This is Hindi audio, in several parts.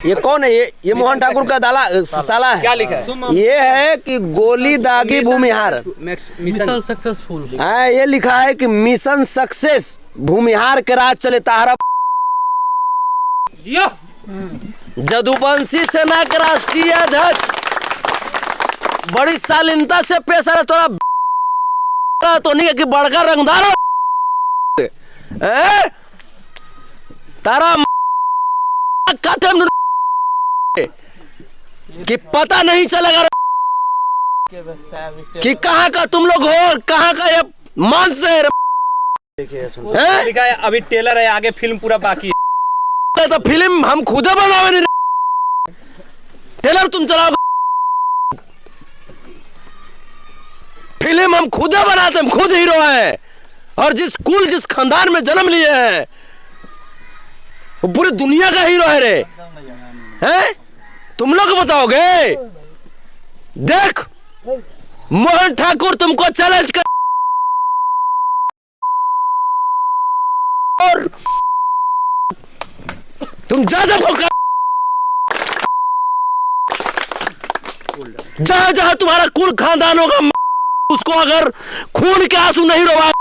ये कौन है? ये मोहन ठाकुर का दाला साला है। क्या लिखा है? ये है कि गोली दागी भूमिहार मिशन सक्सेसफुल। ये लिखा है कि मिशन सक्सेस भूमिहार के राज चले तारा। जदुवंशी सेना के राष्ट्रीय अध्यक्ष बड़ी शालीनता से पेश आ रहा। थोड़ा तो नहीं है कि बड़का रंगदार तारा कि पता नहीं चलेगा कि कहाँ का तुम लोग हो, कहाँ का ये मांस है। लिखा है अभी टेलर है, आगे फिल्म पूरा बाकी है। तो फिल्म हम खुद बनावे नहीं, टेलर तुम चलाओ। फिल्म हम खुद बनाते, हम खुद हीरो हैं। और जिस खानदान में जन्म लिए हैं वो पूरी दुनिया का हीरो है रे। हैं? तुम लोग बताओगे? देख मोहन ठाकुर तुमको चैलेंज कर और तुम ज्यादा जहां जहां तुम्हारा कुल खानदान होगा, उसको अगर खून के आंसू नहीं रोवा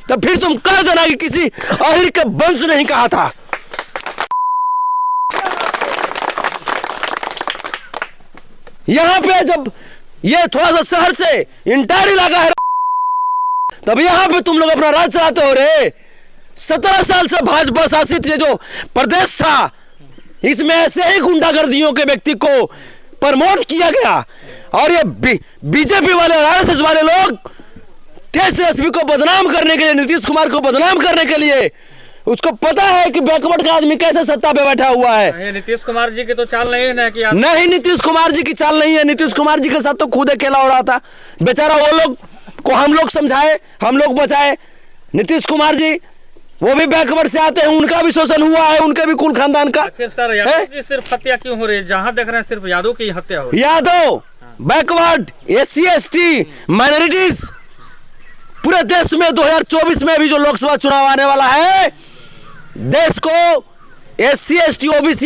तो फिर तुम कह देना कि किसी अहिर के वंश नहीं कहा था। यहां पे जब ये थोड़ा सा शहर से इंटायर इलाका है, तब यहां पे तुम लोग अपना राज चलाते हो रे। 17 साल से भाजपा शासित ये जो प्रदेश था, इसमें ऐसे ही गुंडागर्दियों के व्यक्ति को प्रमोट किया गया। और ये बीजेपी वाले और आरएसएस वाले लोग तेजस्वी को बदनाम करने के लिए, नीतीश कुमार को बदनाम करने के लिए, उसको पता है कि बैकवर्ड का आदमी कैसे सत्ता पे बैठा हुआ है। नीतीश कुमार जी की तो चाल नहीं है ना कि नहीं, नीतीश कुमार जी की चाल नहीं है। नीतीश कुमार जी के साथ तो खुद अकेला हो रहा था बेचारा। वो लोग को हम लोग समझाए, हम लोग बचाए। नीतीश कुमार जी वो भी बैकवर्ड से आते हैं, उनका भी शोषण हुआ है, उनके भी कुल खानदान का। फिर सर यादव की सिर्फ हत्या क्यों हो रही है? जहां देख रहे हैं सिर्फ यादव की हत्या हो रही है। Yadav, backward, SC ST, minorities, पूरे देश में 2024 में भी जो लोकसभा चुनाव आने वाला है, देश को SC ST OBC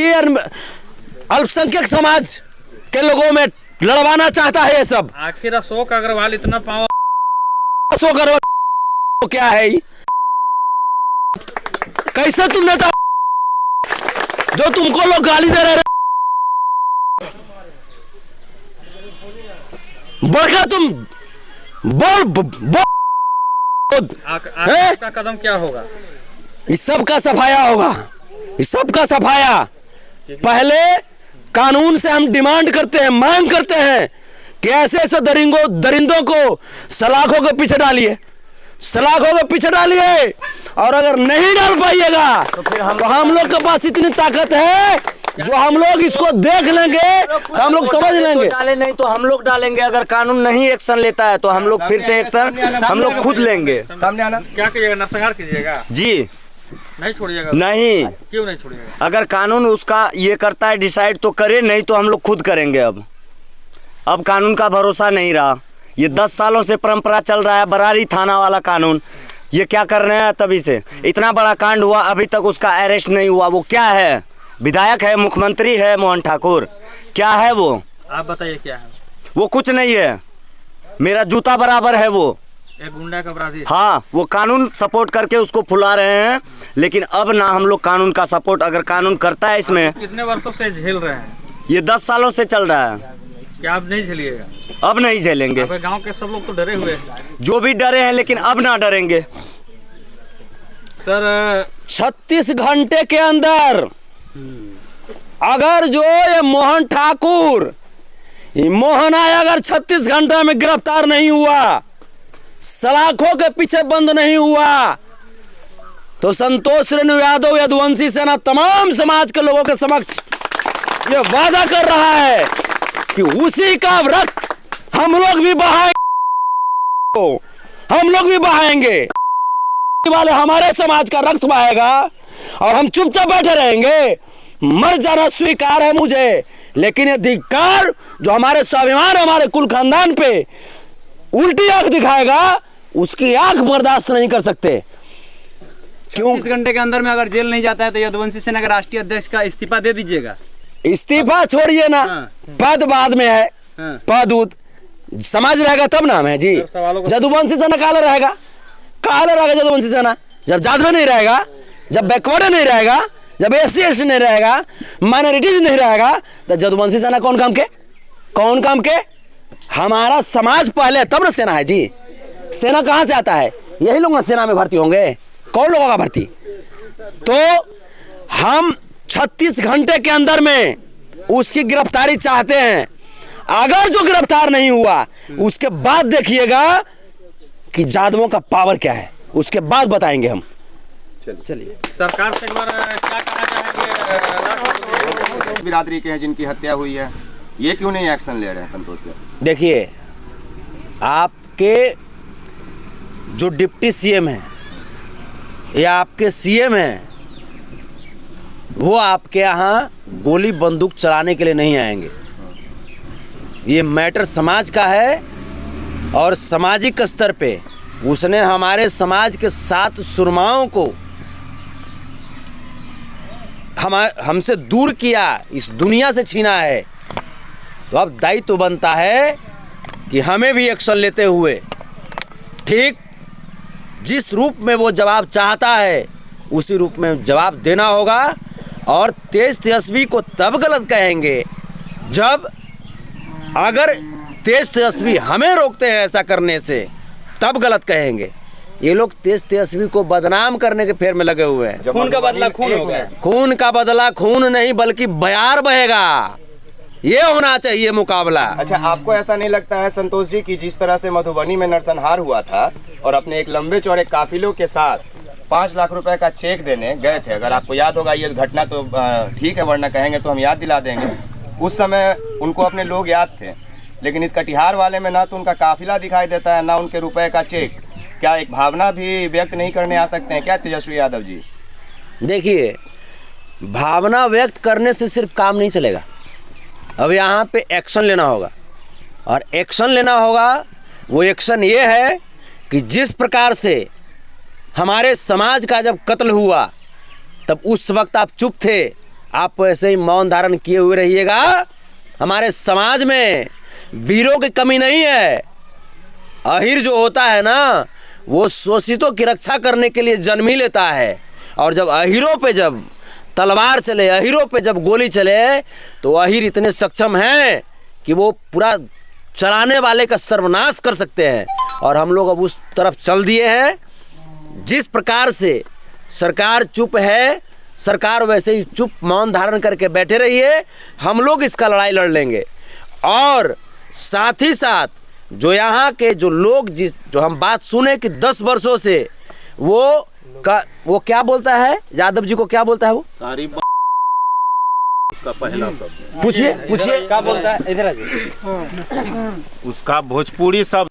अल्पसंख्यक समाज के लोगों में लड़वाना चाहता है ये सब। आखिर अशोक अग्रवाल इतना पावर, अशोक अग्रवाल क्या है? कैसे तुमने जो तुमको लोग गाली दे रहे, बड़का तुम बोल आपका कदम क्या होगा? इस सब का सफाया होगा, इस सब का सफाया। पहले कानून से हम डिमांड करते हैं, मांग करते हैं कि ऐसे ऐसे दरिंदों को सलाखों के पीछे डालिए, सलाखों के पीछे डालिए। और अगर नहीं डाल पाइएगा तो हम लोग के पास इतनी ताकत है जो हम लोग इसको देख लेंगे, हम लोग समझ लेंगे। डाले नहीं तो हम लोग डालेंगे। अगर कानून नहीं एक्शन लेता है तो हम लोग फिर से एक्शन हम लोग खुद लेंगे। सामने आना। क्या कीजिएगा? नरसंहार कीजिएगा? जी नहीं छोड़िएगा? नहीं। क्यों नहीं छोड़िएगा? अगर कानून उसका ये करता है डिसाइड तो करे, नहीं तो हम लोग खुद करेंगे। अब कानून का भरोसा नहीं रहा। ये 10 सालों से परंपरा चल रहा है, बरारी थाना वाला कानून। ये क्या कर रहे हैं? तभी से इतना बड़ा कांड हुआ, अभी तक उसका अरेस्ट नहीं हुआ। वो क्या है? विधायक है, मुख्यमंत्री है मोहन ठाकुर, क्या है वो? आप बताइए क्या है? वो कुछ नहीं है, मेरा जूता बराबर है वो। एक गुंडा का अपराधी। हाँ, वो कानून सपोर्ट करके उसको फुला रहे हैं। लेकिन अब ना हम लोग कानून का सपोर्ट अगर कानून करता है इसमें। कितने वर्षों से झेल रहे हैं? ये 10 सालों से चल रहा है। क्या आप नहीं झेलिएगा? अब नहीं झेलेंगे। गांव के सब लोग तो डरे हुए हैं। जो भी डरे हैं, लेकिन अब ना डरेंगे। सर 36 घंटे के अंदर अगर जो ये मोहन ठाकुर, ये मोहन आया, अगर 36 घंटे में गिरफ्तार नहीं हुआ, सलाखों के पीछे बंद नहीं हुआ, तो संतोष रेणु यादव, यदुवंशी सेना, तमाम समाज के लोगों के समक्ष ये वादा कर रहा है कि उसी का रक्त हम लोग भी बहाएंगे, हम लोग भी बहाएंगे। वाले हमारे समाज का रक्त बहाएगा और हम चुपचाप बैठे रहेंगे। मर जाना स्वीकार है मुझे, लेकिन ये धिक्कार जो हमारे स्वाभिमान, हमारे कुल खानदान पे उल्टी आंख दिखाएगा, उसकी आंख बर्दाश्त नहीं कर सकते। क्यों 30 घंटे के अंदर में अगर जेल नहीं जाता है तो यदुवंशी सेना के राष्ट्रीय अध्यक्ष का इस्तीफा दे दीजिएगा। इस्तीफा छोड़िए ना, हाँ। पद बाद में है, हाँ। पद उद समाज रहेगा तब नाम है जी। यदुवंशी सेना काला रहेगा यदुवंशी सेना, जब जादव नहीं रहेगा, जब बैकवर्ड नहीं रहेगा, जब SC नहीं रहेगा, माइनॉरिटीज नहीं रहेगा, तो यदुवंशी सेना कौन काम के? हमारा समाज पहले तब ना सेना है जी। सेना कहां से आता है? यही लोग ना सेना में भर्ती होंगे। कौन लोगों का भर्ती? तो हम 36 घंटे के अंदर में उसकी गिरफ्तारी चाहते हैं। अगर जो गिरफ्तार नहीं हुआ उसके बाद देखिएगा कि जादवों का पावर क्या है, उसके बाद बताएंगे हम। चलिए सरकार से एक बार क्या कहना चाहेंगे? बिरादरी के हैं जिनकी हत्या हुई है, ये क्यों नहीं एक्शन ले रहे हैं संतोष जी? देखिए, आपके जो डिप्टी CM है या आपके CM हैं, वो आपके यहाँ गोली बंदूक चलाने के लिए नहीं आएंगे। ये मैटर समाज का है और सामाजिक स्तर पे उसने हमारे समाज के 7 सुरमाओं को हमसे दूर किया, इस दुनिया से छीना है। तो अब दायित्व बनता है कि हमें भी एक्शन लेते हुए ठीक जिस रूप में वो जवाब चाहता है उसी रूप में जवाब देना होगा। और तेज तेजस्वी को तब गलत कहेंगे जब अगर तेज तेजस्वी हमें रोकते हैं ऐसा करने से, तब गलत कहेंगे। ये लोग तेज तेजस्वी को बदनाम करने के फेर में लगे हुए हैं। खून का बदला खून होगा। खून का बदला खून नहीं बल्कि बयार बहेगा। ये होना चाहिए मुकाबला। अच्छा, आपको ऐसा नहीं लगता है संतोष जी कि जिस तरह से मधुबनी में नरसंहार हुआ था और अपने एक लंबे चौड़े काफिलों के साथ 5 लाख रुपए का चेक देने गए थे, अगर आपको याद होगा ये घटना तो ठीक है, वरना कहेंगे तो हम याद दिला देंगे। उस समय उनको अपने लोग याद थे, लेकिन इस कटिहार वाले में ना तो उनका काफिला दिखाई देता है ना उनके रुपए का चेक। क्या एक भावना भी व्यक्त नहीं करने आ सकते हैं क्या तेजस्वी यादव जी? देखिए, भावना व्यक्त करने से सिर्फ काम नहीं चलेगा। अब यहाँ पे एक्शन लेना होगा, और एक्शन लेना होगा वो एक्शन ये है कि जिस प्रकार से हमारे समाज का जब कत्ल हुआ तब उस वक्त आप चुप थे, आप वैसे ही मौन धारण किए हुए रहिएगा। हमारे समाज में वीरों की कमी नहीं है। अहिर जो होता है ना, वो शोषितों की रक्षा करने के लिए जन्म ही लेता है, और जब अहिरों पे जब तलवार चले, अहिरों पे जब गोली चले, तो अहिर इतने सक्षम हैं कि वो पूरा चलाने वाले का सर्वनाश कर सकते हैं। और हम लोग अब उस तरफ चल दिए हैं। जिस प्रकार से सरकार चुप है, सरकार वैसे ही चुप मौन धारण करके बैठे रहिए। हम लोग इसका लड़ाई लड़ लेंगे। और साथ ही साथ जो यहाँ के जो लोग जो हम बात सुने कि 10 वर्षों से वो क्या बोलता है, यादव जी को क्या बोलता है वो? उसका पहला शब्द पूछिए क्या बोलता है? इधर आ जाइए। उसका भोजपुरी शब्द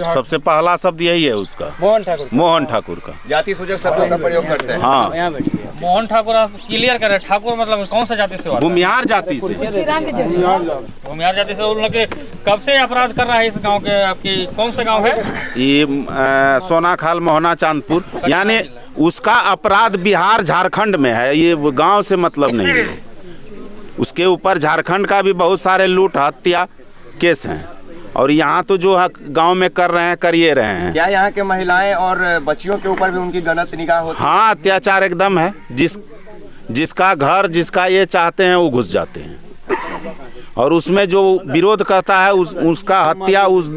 सबसे पहला शब्द यही है उसका, मोहन ठाकुर का। जाति सूचक शब्दों का प्रयोग करते हैं। हाँ, यहाँ बैठिए। मोहन ठाकुर आप क्लियर करें, ठाकुर मतलब कौन सा जाति से? भूमिहार जाति से। भूमिहार जाति से। उन लोग के कब से अपराध कर रहा है इस गांव के? आपकी कौन सा गांव है ये? सोनाखाल, मोहना, चांदपुर। यानी उसका अपराध बिहार झारखंड में है, ये गांव से मतलब नहीं है। उसके ऊपर झारखंड का भी बहुत सारे लूट हत्या केस हैं, और यहाँ तो जो गांव में कर रहे हैं करिए रहे हैं। क्या यहाँ के महिलाएं और बच्चियों के ऊपर भी उनकी गलत निगाह होती है? हाँ, अत्याचार एकदम है। जिसका घर जिसका ये चाहते हैं वो घुस जाते हैं, और उसमें जो विरोध करता है उसका हत्या उस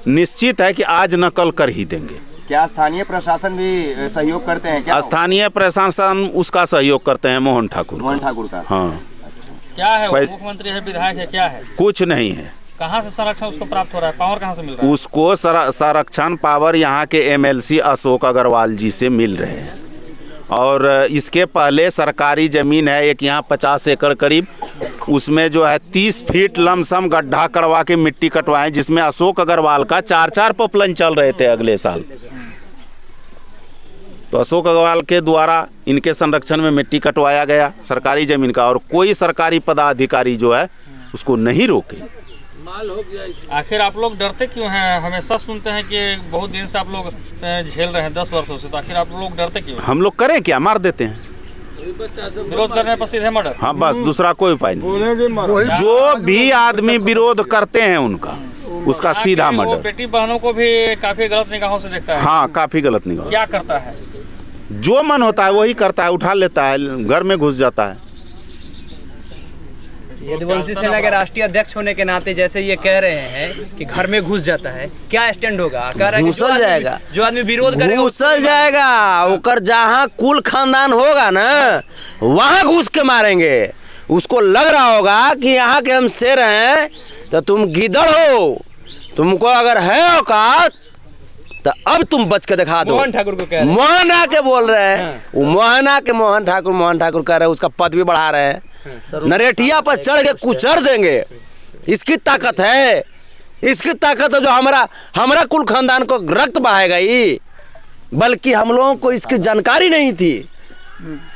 निश्चित है कि आज न कल कर ही देंगे। क्या स्थानीय प्रशासन भी सहयोग करते हैं क्या? स्थानीय प्रशासन उसका सहयोग करते हैं, मोहन ठाकुर का। हाँ। क्या है? मुख्यमंत्री है, विधायक है, क्या है? कुछ नहीं है। कहाँ से संरक्षण उसको प्राप्त हो रहा है? पावर कहाँ से मिल रहा है उसको? संरक्षण पावर यहाँ के MLC अशोक अग्रवाल जी से मिल रहे हैं। और इसके पहले सरकारी ज़मीन है एक यहाँ 50 एकड़ करीब, उसमें जो है 30 फीट लमसम गड्ढा करवा के मिट्टी कटवाएं, जिसमें अशोक अग्रवाल का 4-4 पॉपलन चल रहे थे अगले साल। तो अशोक अग्रवाल के द्वारा इनके संरक्षण में मिट्टी कटवाया गया सरकारी ज़मीन का, और कोई सरकारी पदाधिकारी जो है उसको नहीं रोके। आखिर आप लोग डरते क्यों हैं? हमेशा सुनते हैं कि बहुत दिन से आप लोग झेल रहे हैं 10 वर्षों से, तो आखिर आप लोग डरते क्यों हैं? हम लोग करें क्या, मार देते हैं। विरोध करने पर सीधे मर्डर। हाँ बस, दूसरा कोई उपाय नहीं। जो भी आदमी विरोध करते हैं उनका, उसका सीधा आखिर वो मर्डर। बेटी बहनों को भी काफी गलत निगाहों से देखता है। हाँ, काफी गलत निगाह। क्या करता है? जो मन होता है वही करता है, उठा लेता है, घर में घुस जाता है। यदुवंशी सेना के राष्ट्रीय अध्यक्ष होने के नाते जैसे ये कह रहे हैं कि घर में घुस जाता है, क्या स्टैंड होगा? कह रहा है कि घुसल जाएगा, जो आदमी विरोध करेगा घुसल जाएगा। ओकर जहाँ कुल खानदान होगा ना, वहाँ घुस के मारेंगे। उसको लग रहा होगा कि यहाँ के हम शेर हैं, तो तुम गिदड़ हो, तुमको अगर है औकात तो अब तुम बच के दिखा दो। मोहन ठाकुर को कह रहे हैं। मोहन आके बोल रहे हैं, वो मोहन ठाकुर कह रहे हैं, उसका पद भी बढ़ा रहे हैं। नरेटिया पर चढ़ के कुचर देंगे, इसकी ताकत है, इसकी ताकत है जो हमारा कुल खानदान को रक्त बहाएगा ही। बल्कि हम लोगों को इसकी जानकारी नहीं थी।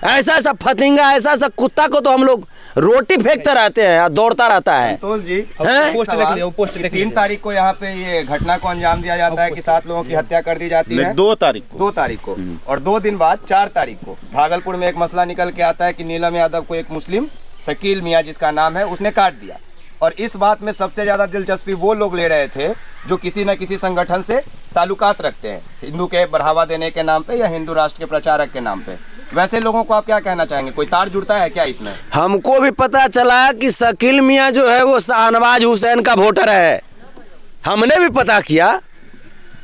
ऐसा फतिंगा, ऐसा कुत्ता को तो हम लोग रोटी फेंकते रहते हैं और दौड़ता रहता है। संतोष जी, हैं? पोस्ट देख लीजिए, वो पोस्ट देख लीजिए। 3 तारीख को यहाँ पे ये घटना को अंजाम दिया जाता है कि 7 लोगों की हत्या कर दी जाती है। 2 तारीख को 2 तारीख को, और 2 दिन बाद 4 तारीख को भागलपुर में एक मसला निकल के आता है कि नीलम यादव को एक मुस्लिम शकील मियाँ जिसका नाम है, उसने काट दिया। और इस बात में सबसे ज्यादा दिलचस्पी वो लोग ले रहे थे जो किसी न किसी संगठन से ताल्लुकात रखते हैं, हिंदू के बढ़ावा देने के नाम पे या हिंदू राष्ट्र के प्रचारक के नाम पे। वैसे लोगों को आप क्या कहना चाहेंगे? कोई तार जुड़ता है क्या इसमें? हमको भी पता चला कि शकील मियाँ जो है वो शाहनवाज हुसैन का वोटर है। हमने भी पता किया,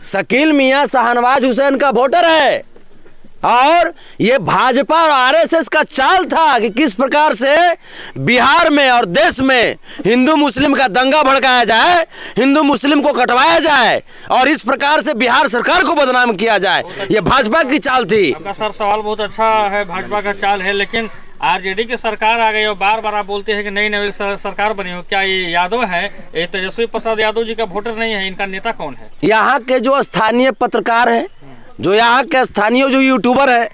शकील मियाँ शाहनवाज हुसैन का वोटर है। और ये भाजपा और आरएसएस का चाल था कि किस प्रकार से बिहार में और देश में हिंदू मुस्लिम का दंगा भड़काया जाए, हिंदू मुस्लिम को कटवाया जाए और इस प्रकार से बिहार सरकार को बदनाम किया जाए। ये भाजपा की चाल थी। आपका सर सवाल बहुत अच्छा है, भाजपा का चाल है, लेकिन आरजेडी की सरकार आ गई और बार बार आप बोलते हैं कि नई सरकार बनी हो। क्या ये यादव है, ये तेजस्वी प्रसाद यादव जी का वोटर नहीं है? इनका नेता कौन है? यहाँ के जो स्थानीय पत्रकार हैं, जो यहाँ के स्थानीय जो यूट्यूबर है,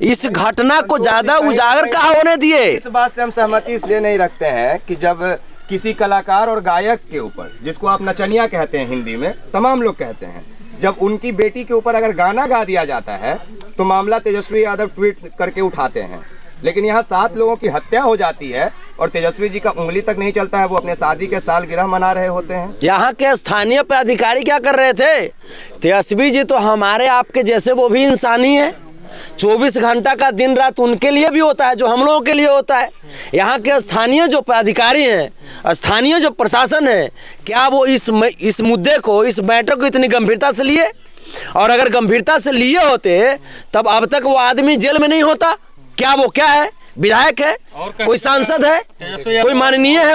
इस घटना को ज्यादा उजागर कहाँ होने दिए। इस बात से हम सहमति इसलिए नहीं रखते हैं कि जब किसी कलाकार और गायक के ऊपर, जिसको आप नचनिया कहते हैं हिंदी में, तमाम लोग कहते हैं, जब उनकी बेटी के ऊपर अगर गाना गा दिया जाता है तो मामला तेजस्वी यादव ट्वीट करके उठाते हैं। लेकिन यहाँ 7 लोगों की हत्या हो जाती है और तेजस्वी जी का उंगली तक नहीं चलता है, वो अपने शादी के सालगिरह मना रहे होते हैं। यहाँ के स्थानीय पदाधिकारी क्या कर रहे थे? तेजस्वी जी तो हमारे आपके जैसे वो भी इंसानी है। 24 घंटा का दिन रात उनके लिए भी होता है जो हम लोगों के लिए होता है। यहाँ के स्थानीय जो पदाधिकारी हैं, स्थानीय जो प्रशासन है, क्या वो इस मुद्दे को, इस मैटर को इतनी गंभीरता से लिए? और अगर गंभीरता से लिए होते तब अब तक वो आदमी जेल में नहीं होता। क्या वो क्या है? विधायक है, कोई सांसद है, कोई माननीय है?